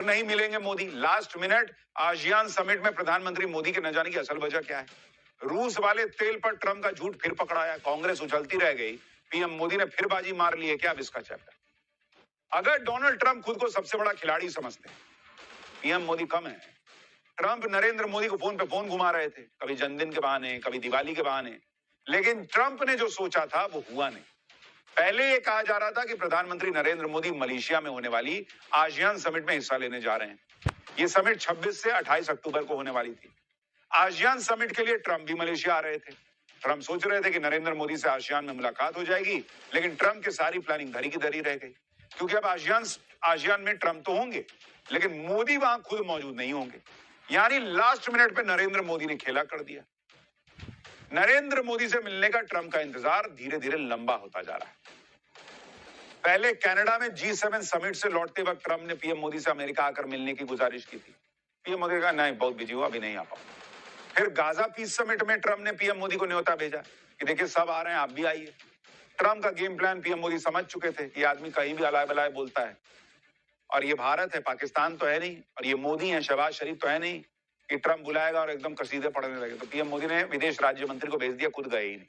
नहीं मिलेंगे Modi. Last minute ASEAN summit में प्रधानमंत्री मोदी के न जाने की असल वजह क्या है? रूस वाले तेल पर ट्रंप का झूठ फिर पकड़ाया, कांग्रेस उछलती रह गई, पीएम मोदी ने फिर बाजी मार ली है क्या? अब इसका चैप्टर। अगर डोनाल्ड ट्रंप खुद को सबसे बड़ा खिलाड़ी समझते हैं, पीएम मोदी कम है। ट्रंप नरेंद्र मोदी को फोन पे फोन घुमा रहे थे, कभी जन्मदिन के बहाने, कभी दिवाली के बहाने, लेकिन ट्रंप ने जो सोचा था वो हुआ नहीं। पहले ये कहा जा रहा था कि प्रधानमंत्री नरेंद्र मोदी मलेशिया में होने वाली आसियान समिट में हिस्सा लेने जा रहे हैं। ये समिट 26 से 28 अक्टूबर को होने वाली थी। आसियान समिट के लिए ट्रंप भी मलेशिया आ रहे थे। ट्रंप सोच रहे थे कि नरेंद्र मोदी से आसियान में मुलाकात हो जाएगी, लेकिन ट्रंप की सारी प्लानिंग धरी की धरी रह गई, क्योंकि अब आसियान में ट्रंप तो होंगे, लेकिन मोदी वहां खुद मौजूद नहीं होंगे। यानी लास्ट मिनट पे नरेंद्र मोदी ने खेला कर दिया। नरेंद्र मोदी से मिलने का ट्रंप का इंतजार धीरे धीरे लंबा होता जा रहा है। पहले कनाडा में G7 समिट से लौटते वक्त ट्रंप ने पीएम मोदी से अमेरिका आकर मिलने की गुजारिश की थी। पीएम मोदी ने कहा नहीं, बहुत बिजी हूं, अभी नहीं आ पाऊंगा। फिर गाजा पीस समिट में ट्रंप ने पीएम मोदी को न्योता भेजा कि देखिए सब आ रहे हैं, आप भी आइए। ट्रंप का गेम प्लान पीएम मोदी समझ चुके थे। ये आदमी कहीं भी अलाय बलाय बोलता है, और ये भारत है, पाकिस्तान तो है नहीं, और ये मोदी है, शहबाज शरीफ तो है नहीं कि ट्रंप बुलाएगा और एकदम कसीदे पढ़ने लगे। तो पीएम मोदी ने विदेश राज्य मंत्री को भेज दिया, खुद गए ही नहीं।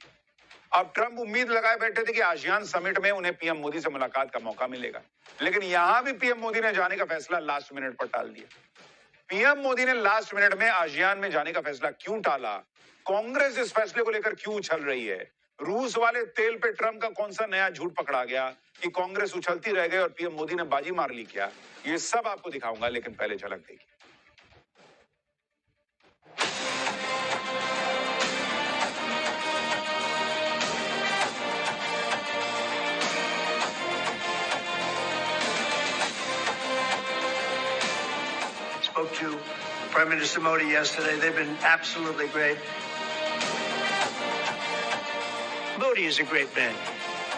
अब ट्रंप उम्मीद लगाए बैठे थे कि आसियान समिट में उन्हें पीएम मोदी से मुलाकात का मौका मिलेगा, लेकिन यहां भी पीएम मोदी ने जाने का फैसला लास्ट मिनट पर टाल दिया। पीएम मोदी ने लास्ट मिनट में आसियान में जाने का फैसला क्यों टाला? कांग्रेस इस फैसले को लेकर क्यों उछल रही है? रूस वाले तेल पे ट्रंप का कौन सा नया झूठ पकड़ा गया कि कांग्रेस उछलती रह गई और पीएम मोदी ने बाजी मार ली क्या? ये सब आपको दिखाऊंगा, लेकिन पहले झलक देखिए। Spoke to Prime Minister Modi yesterday. They've been absolutely great. Modi is a great man.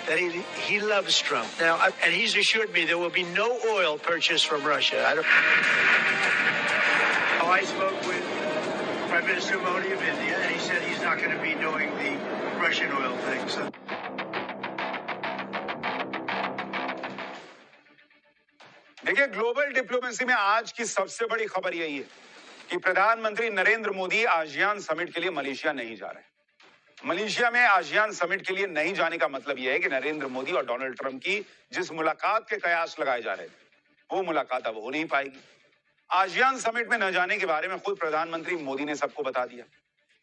That he loves Trump now, and he's assured me there will be no oil purchased from Russia. I spoke with Prime Minister Modi of India, and he said he's not going to be doing the Russian oil thing. So. देखिए, global diplomacy में आज की सबसे बड़ी खबर यही है कि प्रधानमंत्री नरेंद्र मोदी आसियान समिट के लिए मलेशिया नहीं जा रहे। मलेशिया में आसियान समिट के लिए नहीं जाने का मतलब यह है कि नरेंद्र मोदी और डोनाल्ड ट्रंप की जिस मुलाकात के कयास लगाए जा रहे थे, वो मुलाकात अब हो नहीं पाएगी। आसियान समिट में न जाने के बारे में खुद प्रधानमंत्री मोदी ने सबको बता दिया।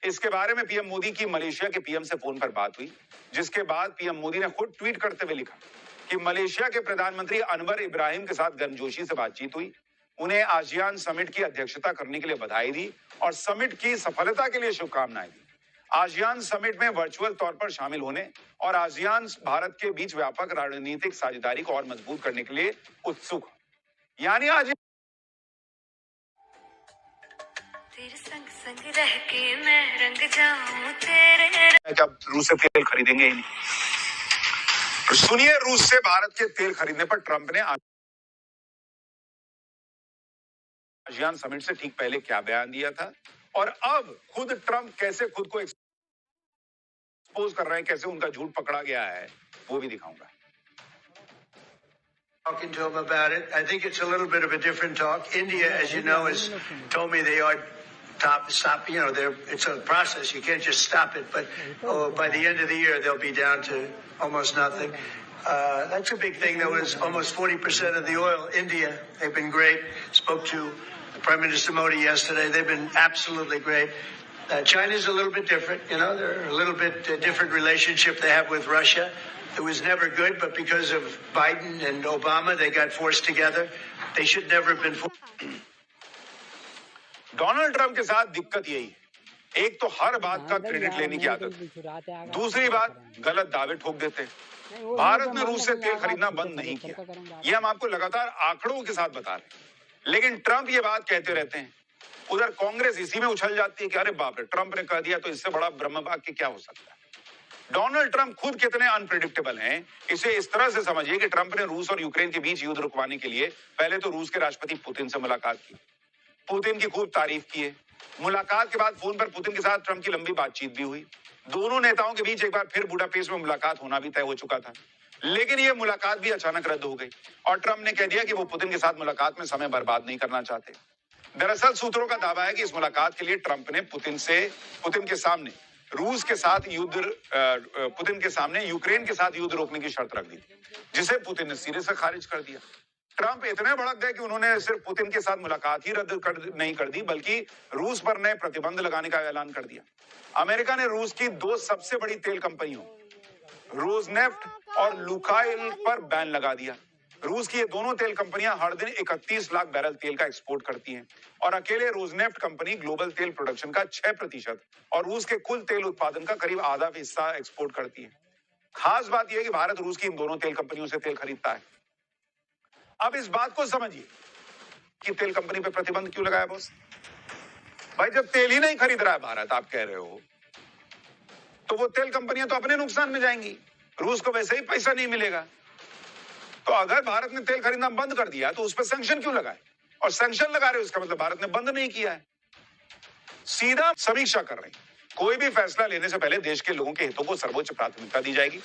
इसके बारे में पीएम मोदी की मलेशिया के पीएम से फोन पर बात हुई, जिसके बाद पीएम मोदी ने खुद ट्वीट करते हुए लिखा कि मलेशिया के प्रधानमंत्री अनवर इब्राहिम के साथ गर्मजोशी से बातचीत हुई, उन्हें आसियान समिट की अध्यक्षता करने के लिए बधाई दी और समिट की सफलता के लिए शुभकामनाएं दी। आसियान समिट में वर्चुअल तौर पर शामिल होने और आसियान भारत के बीच व्यापक रणनीतिक साझेदारी को और मजबूत करने के लिए उत्सुक। यानी आज तेरे संग संग रह के मैं रंग जाऊं तेरे। जब रूस से तेल खरीदेंगे ही नहीं। तो सुनिए, रूस से भारत के तेल खरीदने पर ट्रंप ने आसियान समिट से ठीक पहले क्या बयान दिया था, और अब खुद ट्रंप कैसे खुद को एक्सपोज कर रहे हैं, कैसे उनका झूठ पकड़ा गया है, वो भी दिखाऊंगा। Talking to him about it. I think it's a little bit of a different talk. India, as you know, has told me they are stop. You know, it's a process. You can't just stop it. But by the end of the year, they'll be down to almost nothing. That's a big thing. There was almost 40% of the oil. India, they've been great. Spoke to Prime Minister Modi yesterday. They've been absolutely great. China's a little bit different. You know, they're a little bit different relationship they have with Russia. It was never good, but because of Biden and Obama, they got forced together. They should never have been forced. Donald Trump के साथ दिक्कत यही है, एक तो हर बात का credit लेने की आदत, दूसरी बात गलत दावे ठोक देते हैं। भारत ने रूस से तेल खरीदना बंद नहीं किया, ये हम आपको लगातार आंकड़ों के साथ बता रहे हैं, लेकिन ट्रंप ये बात कहते रहते हैं। उधर कांग्रेस इसी में उछल जाती है कि अरे बाप रे, ट्रंप ने कह दिया तो इससे बड़ा ब्रह्म वाक्य क्या हो सकता है। डोनाल्ड ट्रंप खुद कितने अनप्रेडिक्टेबल हैं, इसे इस तरह से समझिए कि ट्रंप ने रूस और यूक्रेन के बीच युद्ध रुकवाने के लिए पहले तो रूस के राष्ट्रपति पुतिन से मुलाकात की, पुतिन की खूब तारीफ की है। मुलाकात के बाद फोन पर पुतिन के साथ ट्रंप की लंबी बातचीत भी हुई। दोनों नेताओं के बीच एक बार फिर बुडापेस्ट में मुलाकात होना भी तय हो चुका था। लेकिन ये मुलाकात भी अचानक रद्द हो गई और ट्रंप ने कह दिया कि वो पुतिन के साथ मुलाकात में समय बर्बाद नहीं करना चाहते। दरअसल सूत्रों का दावा है कि इस मुलाकात के लिए ट्रंप ने पुतिन के सामने यूक्रेन के साथ युद्ध रोकने की शर्त रख दी थी, जिसे पुतिन ने सिरे से खारिज कर दिया। ट्रंप इतने भड़क गए कि उन्होंने सिर्फ पुतिन के साथ मुलाकात ही नहीं कर दी, बल्कि रूस पर नए प्रतिबंध लगाने का ऐलान कर दिया। अमेरिका ने रूस की 2 सबसे बड़ी तेल कंपनियों रोजनेफ्ट और लुकाइल पर बैन लगा दिया। रूस की ये दोनों तेल कंपनियां हर दिन 31 लाख बैरल तेल का एक्सपोर्ट करती हैं और अकेले रोजनेफ्ट कंपनी ग्लोबल तेल प्रोडक्शन का 6% और रूस के कुल तेल उत्पादन का करीब आधा हिस्सा एक्सपोर्ट करती है। खास बात यह है कि भारत रूस की इन दोनों तेल कंपनियों से तेल खरीदता है। अब इस बात को समझिए कि तेल कंपनी पे प्रतिबंध क्यों लगाया बॉस? भाई जब तेल ही नहीं खरीद रहा है भारत, आप कह रहे हो, तो वो तेल कंपनियां तो अपने नुकसान में जाएंगी, रूस को वैसे ही पैसा नहीं मिलेगा। तो अगर भारत ने तेल खरीदना बंद कर दिया तो उस पर सैंक्शन क्यों लगाए? और सैंक्शन लगा रहे उसका मतलब भारत ने बंद नहीं किया है। सीधा समीक्षा कर रहे हैं। कोई भी फैसला लेने से पहले देश के लोगों के हितों को सर्वोच्च प्राथमिकता दी जाएगी।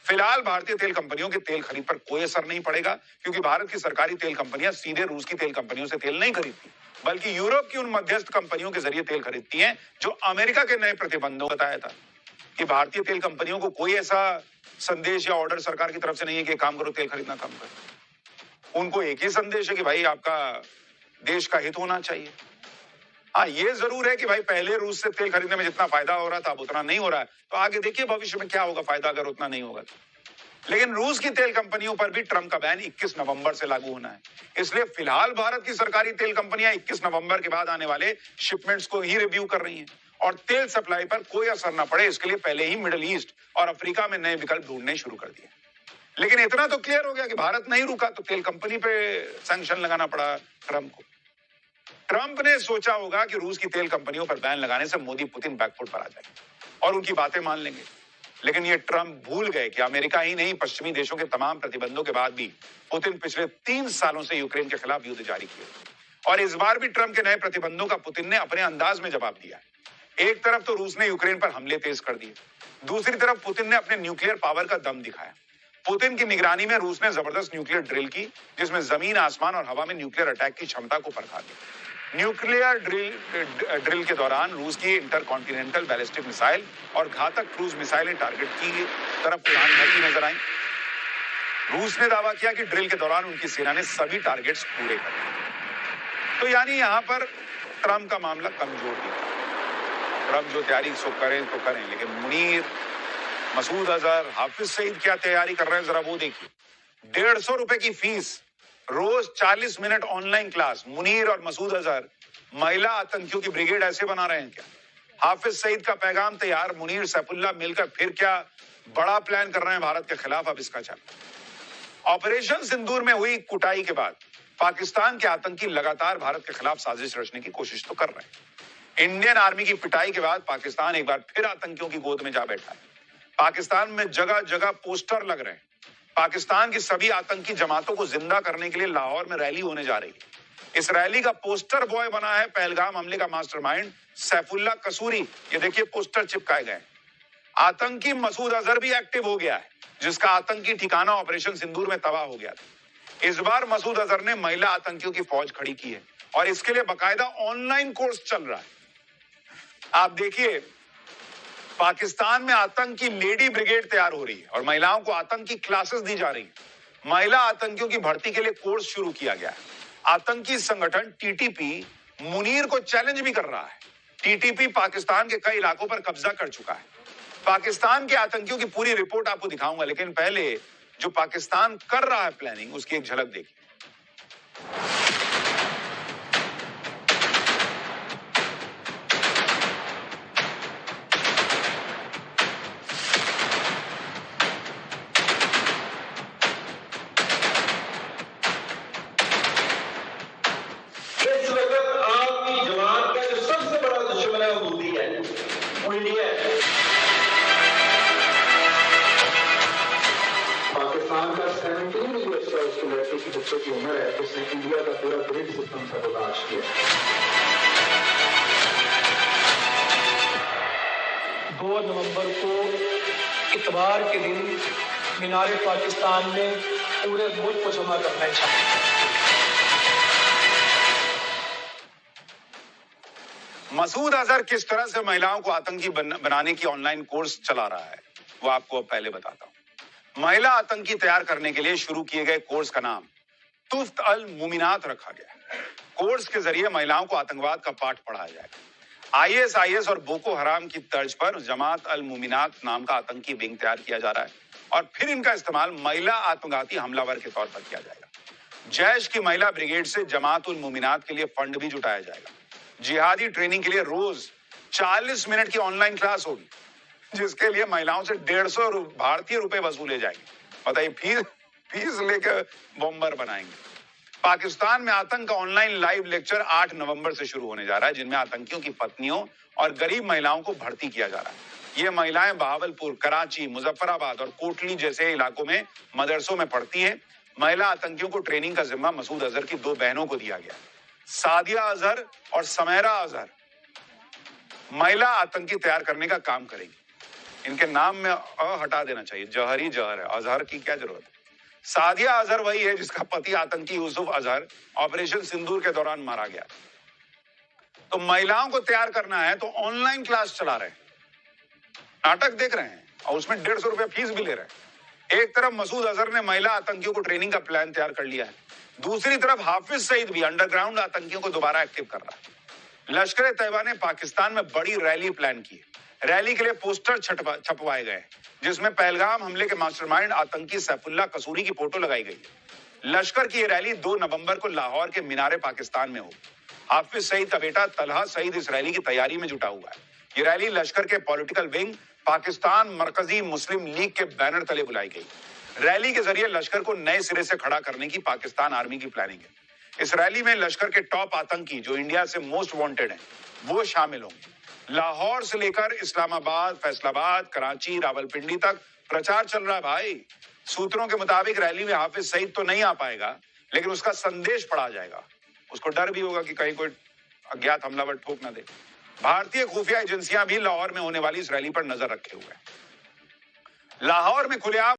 फिलहाल भारतीय तेल कंपनियों के तेल खरीद पर कोई असर नहीं पड़ेगा, क्योंकि भारत की सरकारी तेल कंपनियां सीधे रूस की तेल कंपनियों से तेल नहीं खरीदती, बल्कि यूरोप की उन मध्यस्थ कंपनियों के जरिए तेल खरीदती हैं जो अमेरिका के नए प्रतिबंधों बताया था कि भारतीय तेल कंपनियों को कोई ऐसा संदेश या ऑर्डर सरकार की तरफ से नहीं है कि काम करो, तेल खरीदना कम करो। उनको एक ही संदेश है कि भाई आपका देश का हित होना चाहिए। हाँ, ये जरूर है कि भाई पहले रूस से तेल खरीदने में जितना फायदा हो रहा था अब उतना नहीं हो रहा है, तो आगे देखिए भविष्य में क्या होगा फायदा अगर उतना नहीं होगा। लेकिन रूस की तेल कंपनियों पर भी ट्रंप का बैन 21 नवंबर से लागू होना है। इसलिए फिलहाल भारत की सरकारी तेल कंपनियां 21 नवंबर के बाद आने वाले शिपमेंट्स को ही रिव्यू कर रही हैं और तेल सप्लाई पर कोई असर न पड़े इसके लिए पहले ही मिडिल ईस्ट और अफ्रीका में नए विकल्प ढूंढने शुरू कर दिए। लेकिन इतना तो क्लियर हो गया कि भारत नहीं रुका तो तेल कंपनी पे सैंक्शन लगाना पड़ा ट्रंप को। ट्रंप ने सोचा होगा कि रूस की तेल कंपनियों पर बैन लगाने से मोदी पुतिन बैकफुट पर आ जाएंगे और उनकी बातें मान लेंगे। लेकिन ये ट्रंप भूल गए कि अमेरिका ही नहीं, पश्चिमी देशों के तमाम प्रतिबंधों के बाद भी पुतिन पिछले 3 सालों से यूक्रेन के खिलाफ युद्ध जारी किया और इस बार भी ट्रंप के नए प्रतिबंधों का पुतिन ने अपने अंदाज में जवाब दिया। एक तरफ तो रूस ने यूक्रेन पर हमले तेज कर दिए, दूसरी तरफ पुतिन ने अपने न्यूक्लियर पावर का दम दिखाया। पुतिन की निगरानी में रूस ने जबरदस्त न्यूक्लियर ड्रिल की, जिसमें जमीन, आसमान और हवा में न्यूक्लियर अटैक की क्षमता को परखा दिया। न्यूक्लियर ड्रिल के दौरान रूस की इंटरकॉन्टिनेंटल बैलिस्टिक मिसाइल और घातक क्रूज मिसाइलें टारगेट की तरफ उड़ान भरती नजर आई। रूस ने दावा किया कि ड्रिल के दौरान उनकी सेना ने सभी टारगेट्स पूरे कर दिए। तो यानी यहां पर ट्रंप का मामला कमजोर दिखा। ट्रंप जो तैयारी सो करें तो करें, लेकिन मुनीर, मसूद अजहर, हाफिज सईद क्या तैयारी कर रहे हैं जरा वो देखिए। 150 रुपए की फीस, रोज 40 मिनट ऑनलाइन क्लास। मुनीर और मसूद अजहर महिला आतंकियों की ब्रिगेड ऐसे बना रहे हैं क्या? हाफिज सईद का पैगाम तैयार, मुनीर सैफुल्लाह मिलकर फिर क्या बड़ा प्लान कर रहे हैं भारत के खिलाफ? अब इसका चल। ऑपरेशन सिंदूर में हुई कुटाई के बाद पाकिस्तान के आतंकी लगातार भारत के खिलाफ साजिश रचने की कोशिश तो कर रहे हैं। इंडियन आर्मी की पिटाई के बाद पाकिस्तान एक बार फिर आतंकियों की गोद में जा बैठा है। पाकिस्तान में जगह जगह पोस्टर लग रहे हैं। पाकिस्तान की सभी आतंकी जमातों को जिंदा करने के लिए लाहौर में रैली होने जा रही है। इस रैली का पोस्टर बॉय बना है पहलगाम हमले का मास्टरमाइंड सैफुल्लाह कसूरी। ये देखिए पोस्टर चिपकाए गए। आतंकी मसूद अजहर भी एक्टिव हो गया है, जिसका आतंकी ठिकाना ऑपरेशन सिंदूर में तबाह हो गया था। इस बार मसूद अजहर ने महिला आतंकियों की फौज खड़ी की है और इसके लिए बाकायदा ऑनलाइन कोर्स चल रहा है। आप देखिए, पाकिस्तान में आतंकी लेडी ब्रिगेड तैयार हो रही है और महिलाओं को आतंकी क्लासेस दी जा रही है। महिला आतंकियों की भर्ती के लिए कोर्स शुरू किया गया है। आतंकी संगठन टीटीपी मुनीर को चैलेंज भी कर रहा है। टीटीपी पाकिस्तान के कई इलाकों पर कब्जा कर चुका है। पाकिस्तान के आतंकियों की पूरी रिपोर्ट आपको दिखाऊंगा, लेकिन पहले जो पाकिस्तान कर रहा है प्लानिंग, उसकी एक झलक देखिए। पाकिस्तान का 17 ईयर्स का उसकी लड़की की बच्चे की उम्र है, उसने इंडिया का पूरा ग्रिड सिस्टम सबोटाज किया। 2 नवंबर को इतवार के दिन मीनारे पाकिस्तान में पूरे मुल्क को जमा करना चाहिए। मसूद अजहर किस तरह से महिलाओं को आतंकी बनाने की ऑनलाइन कोर्स चला रहा है, वो आपको अब पहले बताता हूं। महिला आतंकी तैयार करने के लिए शुरू किए गए कोर्स का नाम तुफ्त अल मुमिनात रखा गया। कोर्स के जरिए महिलाओं को आतंकवाद का पाठ पढ़ाया जाएगा। आईएसआईएस और बोको हराम की तर्ज पर जमात अल मुमिनात नाम का आतंकी विंग तैयार किया जा रहा है और फिर इनका इस्तेमाल महिला आत्मघाती हमलावर के तौर पर किया जाएगा। जैश की महिला ब्रिगेड से जमात उल मुमिनात के लिए फंड भी जुटाया जाएगा। जिहादी ट्रेनिंग के लिए रोज 40 मिनट की ऑनलाइन क्लास होगी, जिसके लिए महिलाओं से 150 भारतीय रुपए वसूले जाएंगे। बताइए, फीस लेकर बॉम्बर बनाएंगे। पाकिस्तान में आतंक का ऑनलाइन लाइव लेक्चर 8 नवंबर से शुरू होने जा रहा है, जिनमें आतंकियों की पत्नियों और गरीब महिलाओं को भर्ती किया जा रहा है। ये महिलाएं बहावलपुर, कराची, मुजफ्फराबाद और कोटली जैसे इलाकों में मदरसों में पढ़ती हैं। महिला आतंकियों को ट्रेनिंग का जिम्मा मसूद अजहर की 2 बहनों को दिया गया, सादिया अजहर और समैरा अजहर। महिला आतंकी तैयार करने का काम करेगी। इनके नाम में हटा देना चाहिए, जहर ही जहर है, अजहर की क्या जरूरत है। सादिया अजहर वही है जिसका पति आतंकी यूसुफ अजहर ऑपरेशन सिंदूर के दौरान मारा गया। तो महिलाओं को तैयार करना है तो ऑनलाइन क्लास चला रहे हैं, नाटक देख रहे हैं और उसमें 150 रुपए फीस भी ले रहे हैं। एक तरफ मसूद अजहर ने महिला आतंकियों को ट्रेनिंग का प्लान तैयार कर लिया है, दूसरी तरफ हाफिज सईद भी अंडरग्राउंड आतंकियों को दोबारा एक्टिव कर रहा है। लश्कर तैयबा ने पाकिस्तान में बड़ी रैली प्लान की है। रैली के लिए पोस्टर छपवाए गए, जिसमें पहलगाम हमले के मास्टरमाइंड आतंकी सैफुल्लाह कसूरी की फोटो लगाई गई। लश्कर की यह रैली 2 नवंबर को लाहौर के मीनारे पाकिस्तान में होगी। हाफिज सईद का बेटा तलहा सईद इस रैली की तैयारी में जुटा हुआ है। ये रैली लश्कर के पॉलिटिकल विंग पाकिस्तान मरकजी मुस्लिम लीग के बैनर तले बुलाई गई। रैली के जरिए लश्कर को नए सिरे से खड़ा करने की पाकिस्तान आर्मी की प्लानिंग है। इस रैली में लश्कर के टॉप आतंकी जो इंडिया से मोस्ट वांटेड हैं, वो शामिल होंगे। लाहौर से लेकर इस्लामाबाद, फैसलाबाद, कराची, रावलपिंडी तक प्रचार चल रहा है भाई। सूत्रों के मुताबिक रैली में हाफिज सईद तो नहीं आ पाएगा, लेकिन उसका संदेश पढ़ा जाएगा। उसको डर भी होगा कि कहीं कोई अज्ञात हमलावर ठोक ना दे। भारतीय खुफिया एजेंसियां भी लाहौर में होने वाली इस रैली पर नजर रखे हुए हैं। लाहौर में खुलेआम